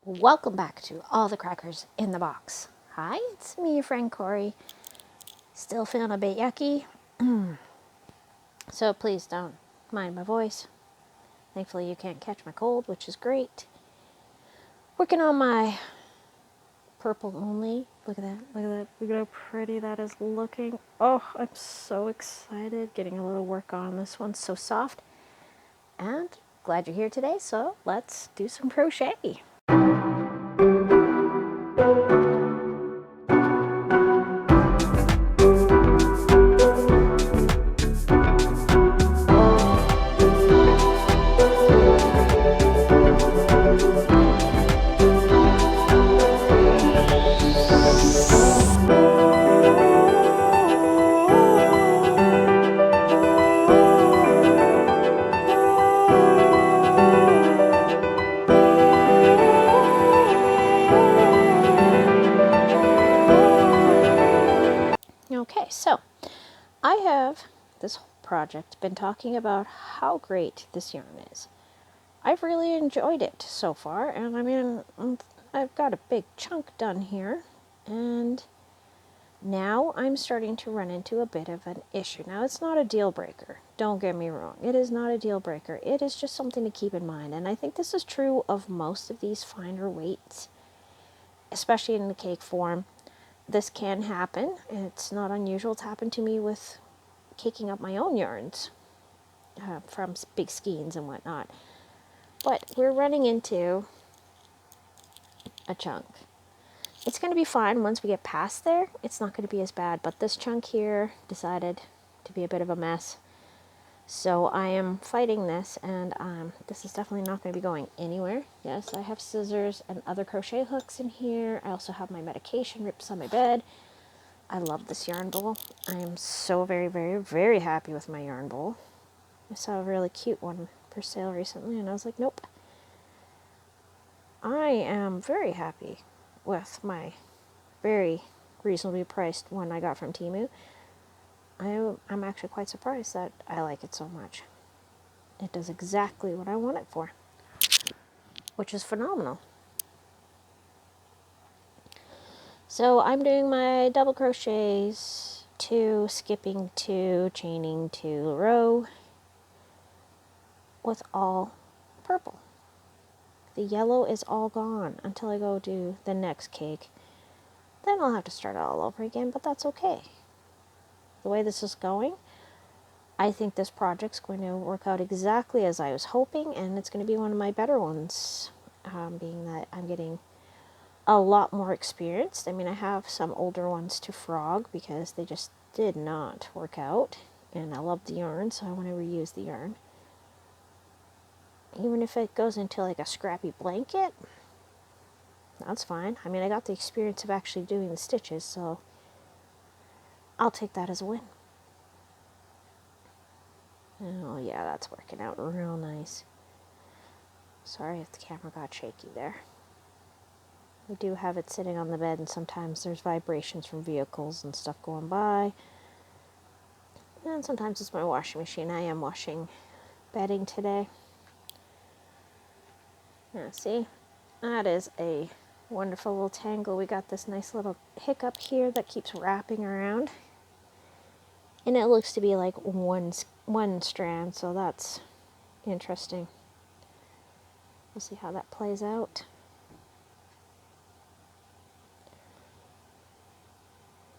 Welcome back to All the Crackers in the Box. Hi, it's me, your friend Corey. Still feeling a bit yucky, so please don't mind my voice. Thankfully, you can't catch my cold, which is great. Working on my purple only. Look at that, look at that, look at how pretty that is looking. Oh, I'm so excited. Getting a little work on this one, so soft. And glad you're here today, so let's do some crochet. Okay, so I have this whole project been talking about how great this yarn is. I've really enjoyed it so far, and I mean, I've got a big chunk done here, and now I'm starting to run into a bit of an issue. Now, it's not a deal breaker, don't get me wrong. It is not a deal breaker. It is just something to keep in mind, and I think this is true of most of these finer weights, especially in the cake form. This can happen, and it's not unusual to happen to me with caking up my own yarns from big skeins and whatnot. But we're running into a chunk. It's going to be fine once we get past there. It's not going to be as bad, but this chunk here decided to be a bit of a mess. So I am fighting this, and this is definitely not going to be going anywhere. Yes, I have scissors and other crochet hooks in here. I also have my medication rips on my bed. I love this yarn bowl. I am so very, very, very happy with my yarn bowl. I saw a really cute one for sale recently, and I was like, nope. I am very happy with my very reasonably priced one I got from Temu. I'm actually quite surprised that I like it so much. It does exactly what I want it for, which is phenomenal. So I'm doing my double crochets, 2, skipping 2, chaining 2 row with all purple. The yellow is all gone until I go do the next cake. Then I'll have to start all over again, but that's okay. The way this is going, I think this project's going to work out exactly as I was hoping, and it's going to be one of my better ones, being that I'm getting a lot more experienced. I mean, I have some older ones to frog because they just did not work out, and I love the yarn, so I want to reuse the yarn. Even if it goes into like a scrappy blanket, that's fine. I mean, I got the experience of actually doing the stitches, so I'll take that as a win. Oh yeah, that's working out real nice. Sorry if the camera got shaky there. I do have it sitting on the bed, and sometimes there's vibrations from vehicles and stuff going by. And sometimes it's my washing machine. I am washing bedding today. Now, see? That is a wonderful little tangle. We got this nice little hiccup here that keeps wrapping around. And it looks to be like one strand, so that's interesting. We'll see how that plays out.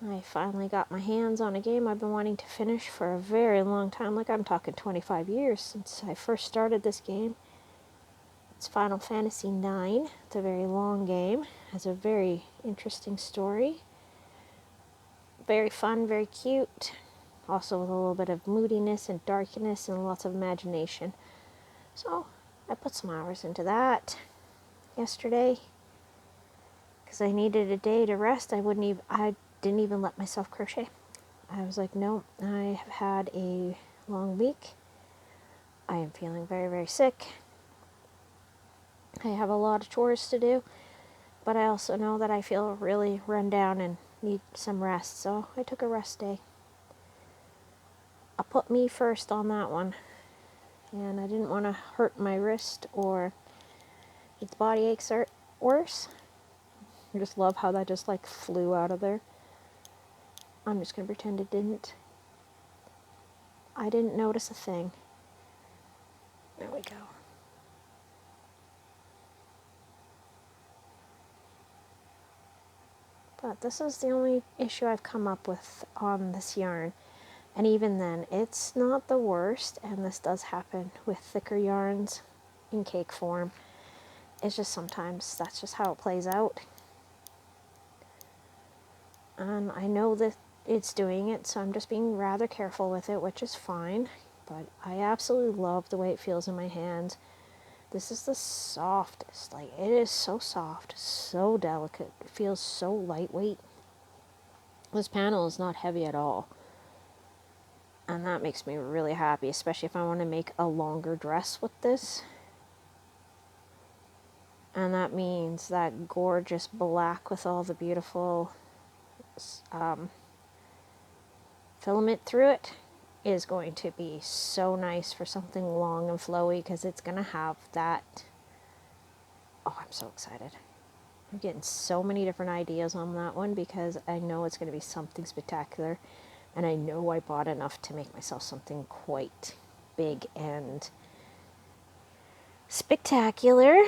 I finally got my hands on a game I've been wanting to finish for a very long time. Like, I'm talking 25 years since I first started this game. It's Final Fantasy IX. It's a very long game. It has a very interesting story. Very fun, very cute. Also with a little bit of moodiness and darkness and lots of imagination. So I put some hours into that yesterday because I needed a day to rest. I didn't even let myself crochet. I was like, no, I have had a long week. I am feeling very, very sick. I have a lot of chores to do, but I also know that I feel really run down and need some rest, so I took a rest day. I put me first on that one, and I didn't want to hurt my wrist or get body aches worse. I just love how that just like flew out of there. I'm just going to pretend it didn't. I didn't notice a thing. There we go. But this is the only issue I've come up with on this yarn. And even then, it's not the worst, and this does happen with thicker yarns in cake form. It's just sometimes that's just how it plays out. And I know that it's doing it, so I'm just being rather careful with it, which is fine. But I absolutely love the way it feels in my hands. This is the softest, like it is so soft, so delicate, it feels so lightweight. This panel is not heavy at all. And that makes me really happy, especially if I want to make a longer dress with this. And that means that gorgeous black with all the beautiful filament through it is going to be so nice for something long and flowy, because it's going to have that. Oh, I'm so excited. I'm getting so many different ideas on that one, because I know it's going to be something spectacular. And I know I bought enough to make myself something quite big and spectacular.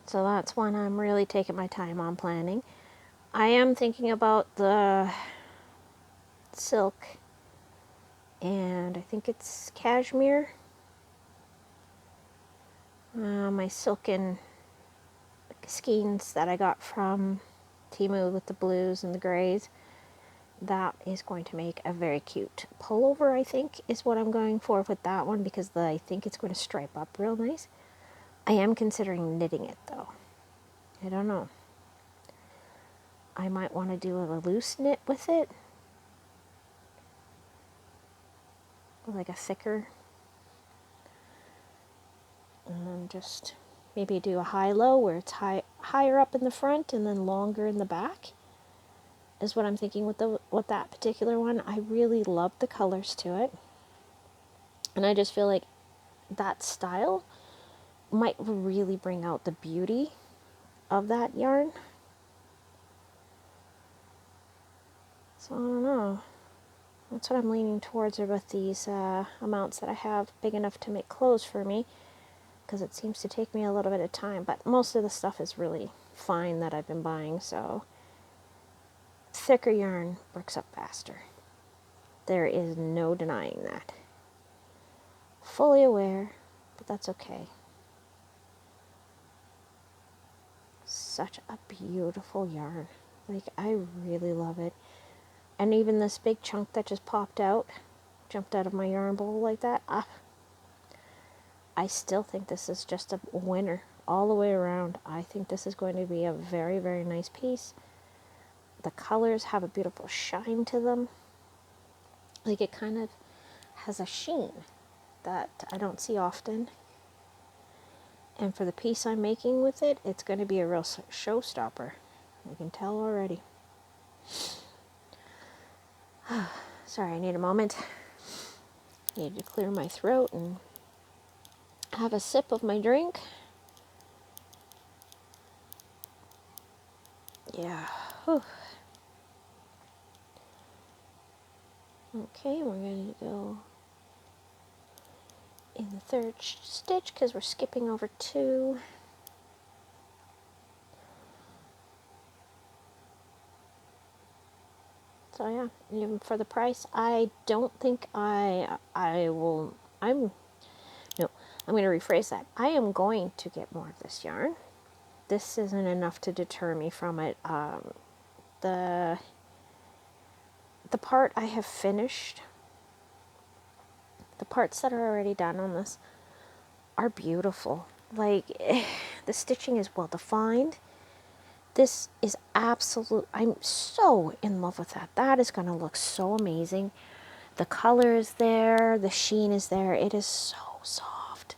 So that's one I'm really taking my time on planning. I am thinking about the silk, and I think it's cashmere. My silken skeins that I got from Temu with the blues and the grays. That is going to make a very cute pullover, I think, is what I'm going for with that one, because I think it's going to stripe up real nice. I am considering knitting it, though. I don't know. I might want to do a loose knit with it. Like a thicker. And just maybe do a high-low where it's higher up in the front and then longer in the back. Is what I'm thinking with that particular one. I really love the colors to it. And I just feel like that style might really bring out the beauty of that yarn. So I don't know. That's what I'm leaning towards with these amounts that I have big enough to make clothes for me, because it seems to take me a little bit of time. But most of the stuff is really fine that I've been buying, so thicker yarn works up faster. There is no denying that. Fully aware, but that's okay. Such a beautiful yarn. Like, I really love it. And even this big chunk that just popped out, jumped out of my yarn bowl like that, I still think this is just a winner all the way around. I think this is going to be a very, very nice piece. The colors have a beautiful shine to them. Like, it kind of has a sheen that I don't see often. And for the piece I'm making with it, it's going to be a real showstopper. I can tell already. Sorry, I need a moment. I need to clear my throat and have a sip of my drink. Yeah. Whew. Okay, we're going to go in the third stitch because we're skipping over 2. So yeah, even for the price, I don't think I will. I'm going to rephrase that. I am going to get more of this yarn. This isn't enough to deter me from it. The part I have finished, the parts that are already done on this are beautiful. Like, the stitching is well defined. This is absolute. I'm so in love with that. That is going to look so amazing. The color is there. The sheen is there. It is so soft.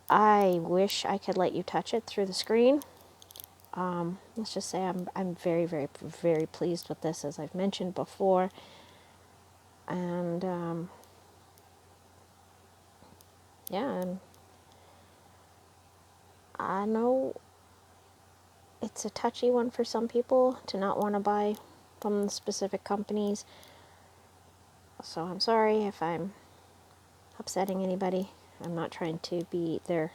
I wish I could let you touch it through the screen. Let's just say I'm very, very, very pleased with this, as I've mentioned before. And yeah, I know it's a touchy one for some people to not want to buy from specific companies. So I'm sorry if I'm upsetting anybody. I'm not trying to be their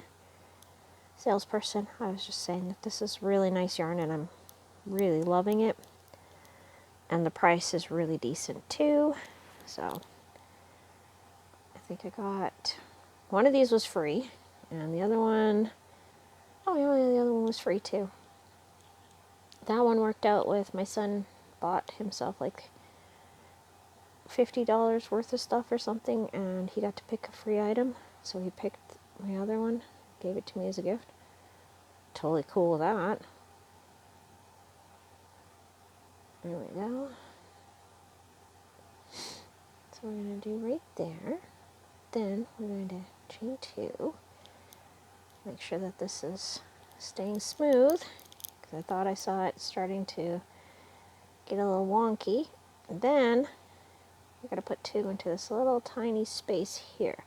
salesperson. I was just saying that this is really nice yarn and I'm really loving it. And the price is really decent too. So I think I got, one of these was free and the other one, oh yeah, the other one was free too. That one worked out with, my son bought himself like $50 worth of stuff or something, and he got to pick a free item. So he picked my other one, gave it to me as a gift. Totally cool with that. There we go. So we're going to do right there. Then we're going to chain 2. Make sure that this is staying smooth, because I thought I saw it starting to get a little wonky. And then I got to put 2 into this little tiny space here.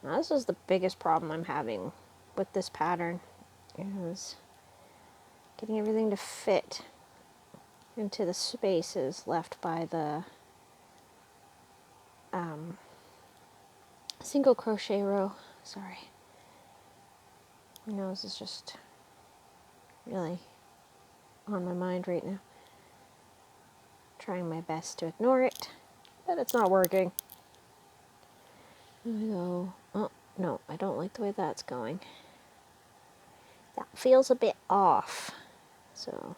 Now this is the biggest problem I'm having with this pattern, is getting everything to fit into the spaces left by the single crochet row. Sorry, my nose is just really on my mind right now. Trying my best to ignore it, but it's not working. There we go. Oh, no, I don't like the way that's going. That feels a bit off. So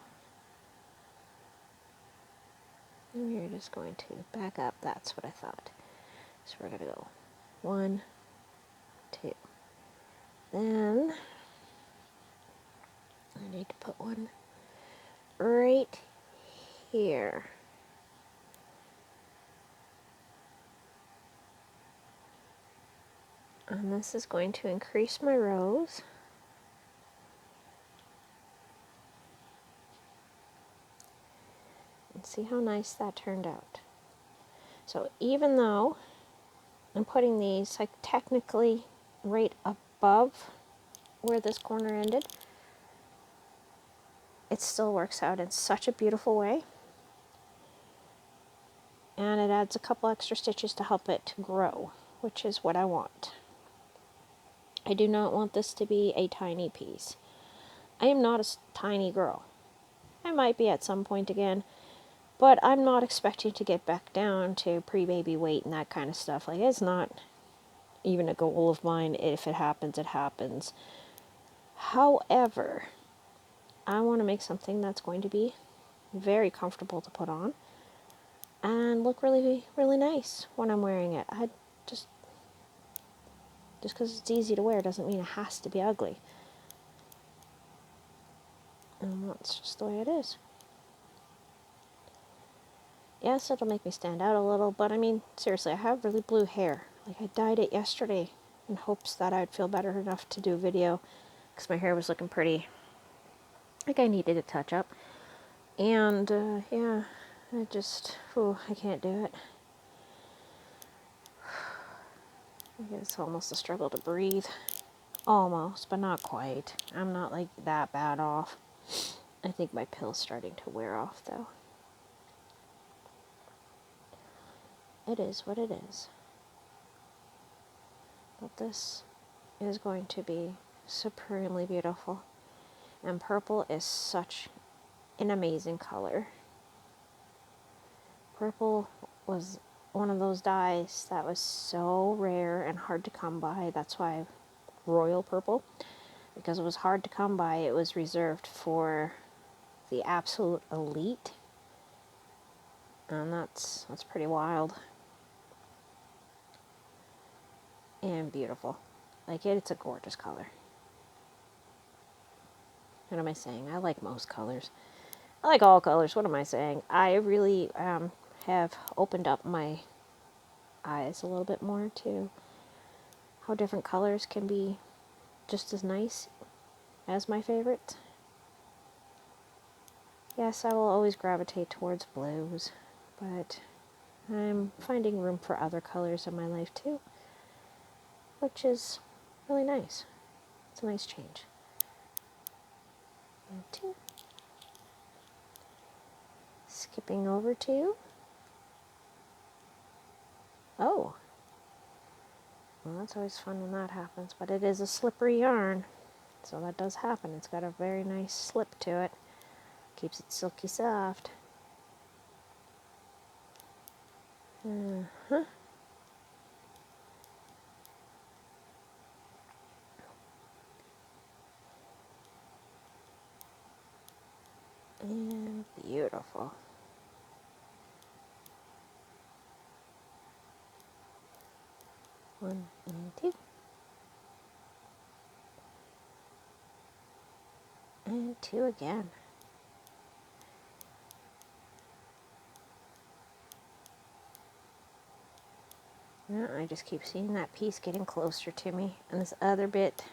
we're just going to back up. That's what I thought. So we're going to go 1, 2. Then I need to put one right here. And this is going to increase my rows. And see how nice that turned out. So even though I'm putting these like technically right above where this corner ended, it still works out in such a beautiful way. And it adds a couple extra stitches to help it grow, which is what I want. I do not want this to be a tiny piece. I am not a tiny girl. I might be at some point again, but I'm not expecting to get back down to pre-baby weight and that kind of stuff. Like, it's not even a goal of mine. If it happens, it happens. However, I want to make something that's going to be very comfortable to put on and look really, really nice when I'm wearing it. I just because it's easy to wear doesn't mean it has to be ugly. And that's just the way it is. Yes, it'll make me stand out a little, but I mean, seriously, I have really blue hair. Like, I dyed it yesterday in hopes that I'd feel better enough to do a video, because my hair was looking pretty, like I needed a touch up. And, yeah, I can't do it. It's almost a struggle to breathe. Almost, but not quite. I'm not, like, that bad off. I think my pill's starting to wear off, though. It is what it is. But this is going to be supremely beautiful. And purple is such an amazing color. Purple was one of those dyes that was so rare and hard to come by. That's why royal purple, because it was hard to come by. It was reserved for the absolute elite, and that's pretty wild and beautiful. Like, it's a gorgeous color. What am I saying? I like most colors. I like all colors. What am I saying? I really have opened up my eyes a little bit more to how different colors can be just as nice as my favorite. Yes, I will always gravitate towards blues, but I'm finding room for other colors in my life too, which is really nice. It's a nice change. and 2. Skipping over to, oh, well, that's always fun when that happens, but it is a slippery yarn, so that does happen. It's got a very nice slip to it, keeps it silky soft. Uh-huh. And beautiful. One and 2. And 2 again. Yeah, I just keep seeing that piece getting closer to me, and this other bit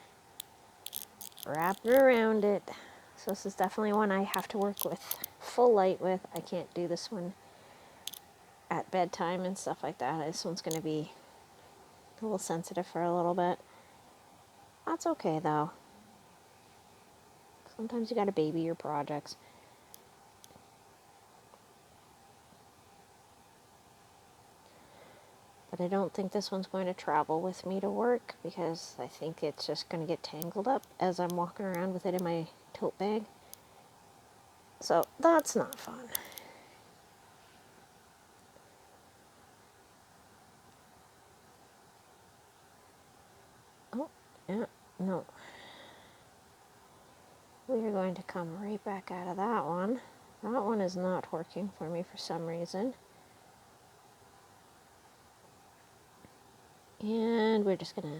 wrapping around it. So this is definitely one I have to work with full light with. I can't do this one at bedtime and stuff like that. This one's going to be a little sensitive for a little bit. That's okay though. Sometimes you gotta baby your projects. But I don't think this one's going to travel with me to work because I think it's just going to get tangled up as I'm walking around with it in my tote bag. So that's not fun. Oh, yeah, no. We are going to come right back out of that one. That one is not working for me for some reason. And we're just going to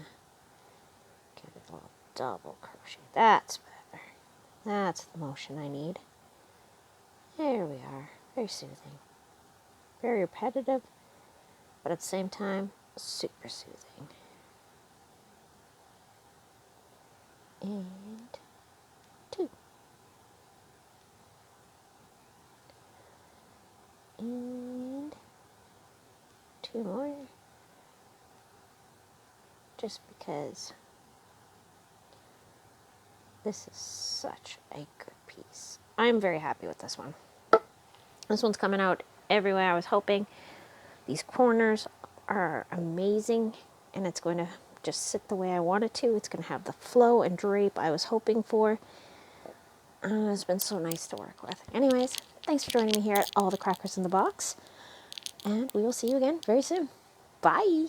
give it a little double crochet. That's better. That's the motion I need. There we are. Very soothing. Very repetitive, but at the same time, super soothing. And 2. And 2 more. Just because this is such a good piece. I'm very happy with this one. This one's coming out every way I was hoping. These corners are amazing, and it's going to just sit the way I want it to. It's going to have the flow and drape I was hoping for. It's been so nice to work with. Anyways, thanks for joining me here at All the Crackers in the Box, and we will see you again very soon. Bye!